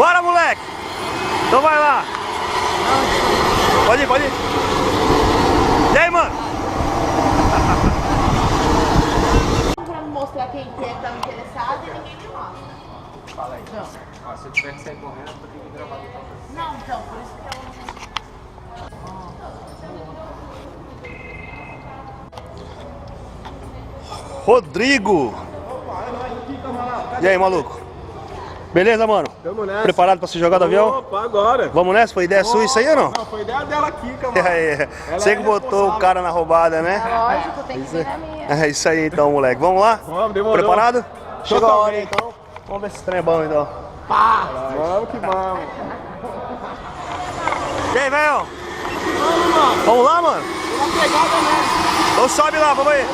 Bora, moleque! Então vai lá! Pode ir, pode ir! E aí, mano? Pra mostrar quem que é que tá interessado e ninguém me mostra. Fala aí. Não. Ó, se eu tiver que sair correndo, eu tenho que gravar do tal. Não, então, por isso que eu Rodrigo! E aí, maluco? Beleza, mano? Tamo nessa. Preparado pra se jogar do avião? Opa, agora. Vamos nessa? Foi ideia sua isso aí ou não? Não, foi ideia dela aqui, E cara. aí, você que botou o cara na roubada, né? lógico, tem que ver a minha. É isso aí então, moleque. Vamos lá? Vamos, demorou. Preparado? Chegou a hora Totalmente. então. Vamos ver se esse trem é bom então. Vamos que vamos. E aí, velho? Vamos, mano. Vamos lá, mano? Uma pegada, né? Então sobe lá, vamos aí.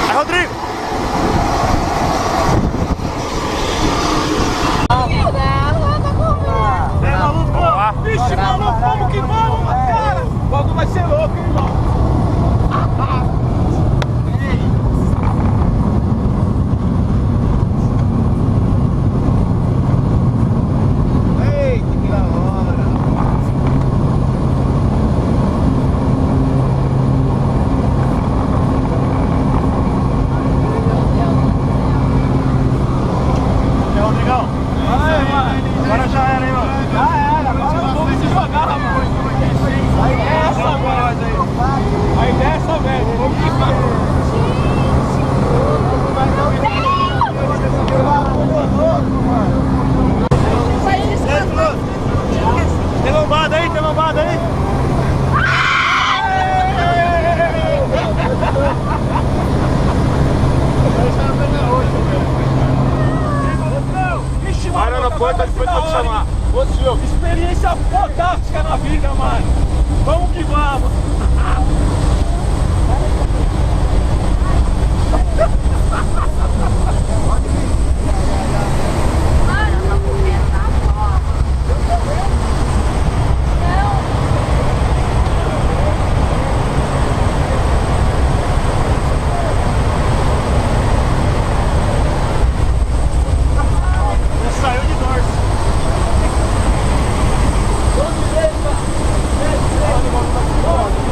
Aí, Rodrigo. É maluco? Vamos lá. Vixe, mano, vamos que vamos, cara. O bagulho vai ser louco, hein, irmão. Eita, que da hora. E aí, Rodrigão? Agora já era, hein, mano? Já era, agora vamos se jogar, mano. Aí é essa, velho. Aí dessa, velho. Vamos que vamos. Tem lombada aí? Tem lombada aí? Vixe, mano. Para na porta, depois eu vou te chamar. Ô, senhor. Experiência fantástica na vida, mano. Vamos que vamos. Mano, eu tô com medo da forma. Já saiu de dorso. Vamos,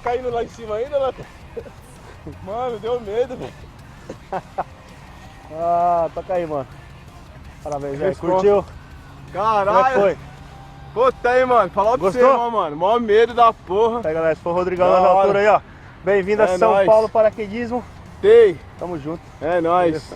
caindo lá em cima ainda, Natan? Mano, deu medo, velho. Ah, toca aí, mano. Parabéns, velho. Responsa. Curtiu? Como é que Caralho. foi? Puta aí, mano. Falar pra você, Gostou? mano. Maior medo da porra. Aí, galera, esse foi o Rodrigão Da lá na hora. altura aí, ó. Bem-vindo a É São nóis. Paulo Paraquedismo. Tei. Tamo junto. É nóis.